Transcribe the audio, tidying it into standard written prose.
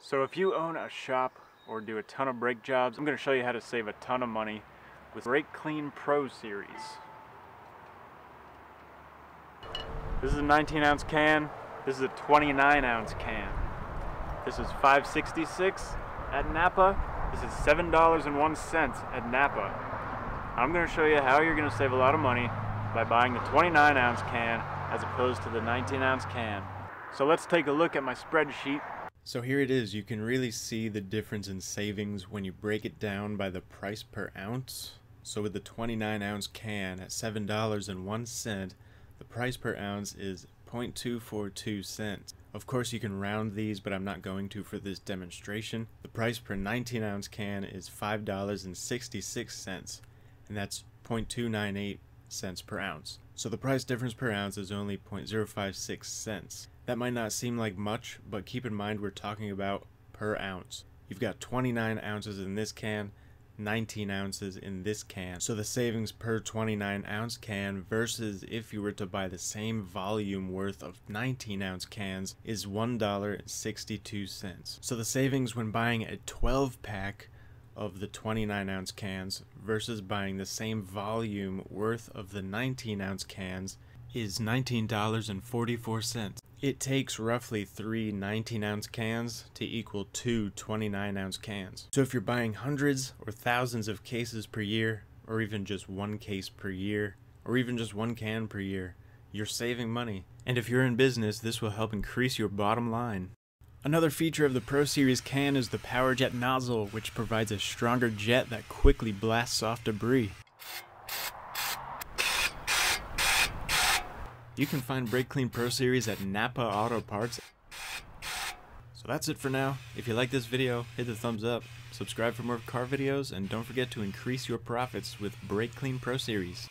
So if you own a shop or do a ton of brake jobs, I'm going to show you how to save a ton of money with Brakleen Pro Series. This is a 19-ounce can. This is a 29-ounce can. This is $5.66 at Napa. This is $7.01 at Napa. I'm going to show you how you're going to save a lot of money by buying the 29-ounce can as opposed to the 19-ounce can. So let's take a look at my spreadsheet. So here it is. You can really see the difference in savings when you break it down by the price per ounce. So with the 29-ounce can at $7.01, the price per ounce is 0.242 cents. Of course you can round these, but I'm not going to for this demonstration. The price per 19-ounce can is $5.66, and that's 0.298 cents per ounce. So the price difference per ounce is only 0.056 cents. That might not seem like much, but keep in mind we're talking about per ounce. You've got 29 ounces in this can, 19 ounces in this can. So the savings per 29-ounce can versus if you were to buy the same volume worth of 19-ounce cans is $1.62. So the savings when buying a 12-pack of the 29-ounce cans versus buying the same volume worth of the 19-ounce cans is $19.44. It takes roughly 3 19-ounce cans to equal 2 29-ounce cans. So if you're buying hundreds or thousands of cases per year, or even just one case per year, or even just one can per year, you're saving money. And if you're in business, this will help increase your bottom line. Another feature of the Pro Series can is the Jet Nozzle, which provides a stronger jet that quickly blasts off debris. You can find Brakleen Pro Series at Napa Auto Parts. So that's it for now. If you like this video, hit the thumbs up, subscribe for more car videos, and don't forget to increase your profits with Brakleen Pro Series.